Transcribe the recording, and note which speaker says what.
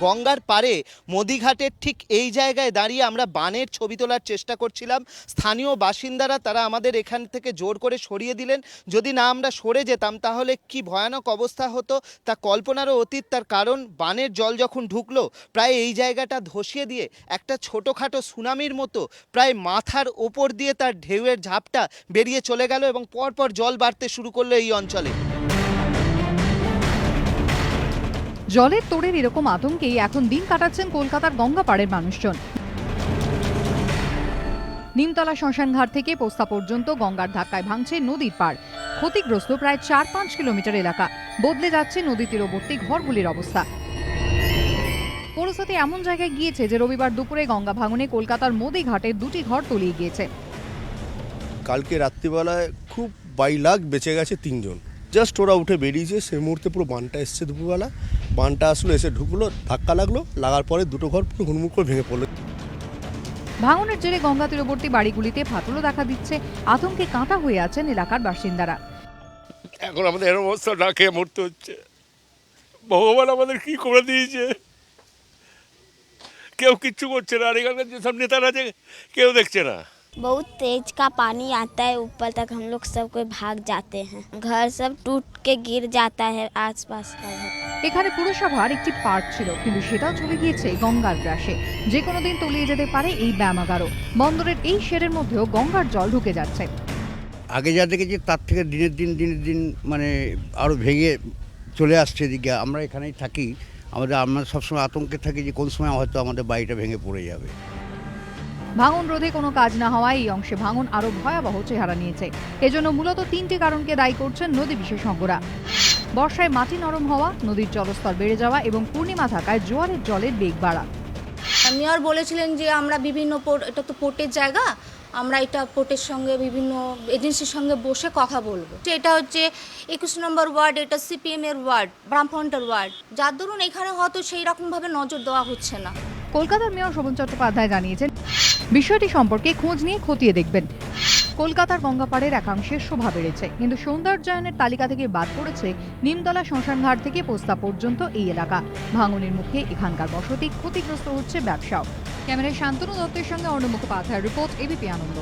Speaker 1: গঙ্গার পাড়ে মোদিঘাটের ঠিক এই জায়গায় দাঁড়িয়ে আমরা বানের ছবি তোলার চেষ্টা করছিলাম। স্থানীয় বাসিন্দারা তারা আমাদের এখান থেকে জোর করে সরিয়ে দিলেন। যদি না আমরা সরে যেতাম তাহলে কি ভয়ানক অবস্থা হতো তা কল্পনারও অতীত। তার কারণ বানের জল যখন ঢুকলো প্রায় এই জায়গাটা ধসিয়ে দিয়ে একটা ছোটোখাটো সুনামির মতো প্রায় মাথার ওপর দিয়ে তার ঢেউয়ের ঝাপটা বেরিয়ে চলে গেল এবং পরপর জল বাড়তে শুরু করলো এই অঞ্চলে।
Speaker 2: জলের তোড়ের এরকম আতঙ্কেই এখন দিন কাটাচ্ছেন কলকাতার গঙ্গাপাড়ের মানুষজন। নিমতলা শ্মশানঘাট থেকে পোস্তা পর্যন্ত গঙ্গার ধাক্কায় ভাঙছে নদীর পাড়। ক্ষতিগ্রস্ত প্রায় 4-5 কিলোমিটার এলাকা। বদলে যাচ্ছে নদী তীরবর্তী ঘরগুলির অবস্থা। পরিস্থিতি এমন জায়গায় গিয়েছে যে রবিবার দুপুরে গঙ্গা ভাঙনে কলকাতার মোদিঘাটে 2টি ঘর তলিয়ে গিয়েছে।
Speaker 3: কালকে রাত্রিবেলায় খুব বাইলাখ বেঁচে গেছে 3 জন। জাস্ট ওরা উঠে বেরিয়েছে, সেই মুহূর্তে পুরো বানটা এসছে দুপুরবেলা। বানটা আসলো, এসে ঢুকলো, ধাক্কা লাগলো, লাগার পরে 2টো ঘর পুরো হুড়মুড় করে ভেঙে পড়লো।
Speaker 2: ভাঙনের জেরে গঙ্গা তীরবর্তী বাড়িগুলিতে ফাটলও দেখা দিচ্ছে। আতঙ্কে কাঁটা হয়ে আছেন এলাকার বাসিন্দারা।
Speaker 4: এখন আমাদের এরকম অবস্থা না খেয়ে মরতে হচ্ছে। ভগবান আমাদের কি করে দিয়েছে, কেউ কিচ্ছু করছে না। আর এখানকার যেসব নেতারা আছে কেউ দেখছে না।
Speaker 5: बहुत तेज का पानी आता है, ऊपर तक हम लोग सब कोई भाग जाते हैं। घर सब टूट के गिर जाता है आसपास का घर।
Speaker 2: এখানে পুরসভার একটি পার্ক ছিল, কিন্তু সেটাও চলে গিয়েছে গঙ্গার গ্রাসে। যে কোনো দিন তলিয়ে যেতে পারে এই ব্যায়ামাগারও। বন্দরের এই শেডের মধ্যেও গঙ্গার জল ঢুকে যাচ্ছে।
Speaker 6: আগে যা দেখেছি তার থেকে দিনের দিন মানে আরও ভেঙে চলে আসছে এদিকে। আমরা এখানেই থাকি, আমরা সবসময় আতঙ্কে থাকি যে কোন সময় হয়তো আমাদের বাড়িটা ভেঙে পড়ে যাবে।
Speaker 2: ভাঙন রোধে কোনো কাজ না হওয়ায় এই অংশে ভাঙন আরো ভয়াবহ চেহারা নিয়েছে। এজন্য মূলত 3টি কারণকে দায়ী করছেন নদী বিশেষজ্ঞরা। বর্ষায় মাটি নরম হওয়া, নদীর জলস্তর বেড়ে যাওয়া এবং পূর্ণিমা থাকায় জোয়ারের জলের বেগ বাড়া।
Speaker 7: মেয়র বলেছিলেন যে আমরা বিভিন্ন এটা তো পোর্টের জায়গা, আমরা এটা পোর্টের সঙ্গে বিভিন্ন এজেন্সির সঙ্গে বসে কথা বলবো। এটা হচ্ছে 21 নম্বর ওয়ার্ড, এটা সিপিএম এর ওয়ার্ড, ব্রাহ্মণটার ওয়ার্ড, যার দরুন এখানে হয়তো সেই রকমভাবে নজর দেওয়া হচ্ছে না।
Speaker 2: কলকাতার মেয়র শোভন চট্টোপাধ্যায় জানিয়েছেন বিষয়টি সম্পর্কে খোঁজ নিয়ে খতিয়ে দেখবেন। কলকাতার গঙ্গাপাড়ের একাংশের শোভা বেড়েছে, কিন্তু সৌন্দর্যায়নের তালিকা থেকে বাদ পড়েছে নিমতলা শ্মশানঘাট থেকে পোস্তা পর্যন্ত এই এলাকা। ভাঙনের মুখে এখানকার বসতি, ক্ষতিগ্রস্ত হচ্ছে ব্যবসাও। ক্যামেরায় শান্তনু দত্তের সঙ্গে অর্ণব মুখোপাধ্যায়ের রিপোর্ট, এবিপি আনন্দ।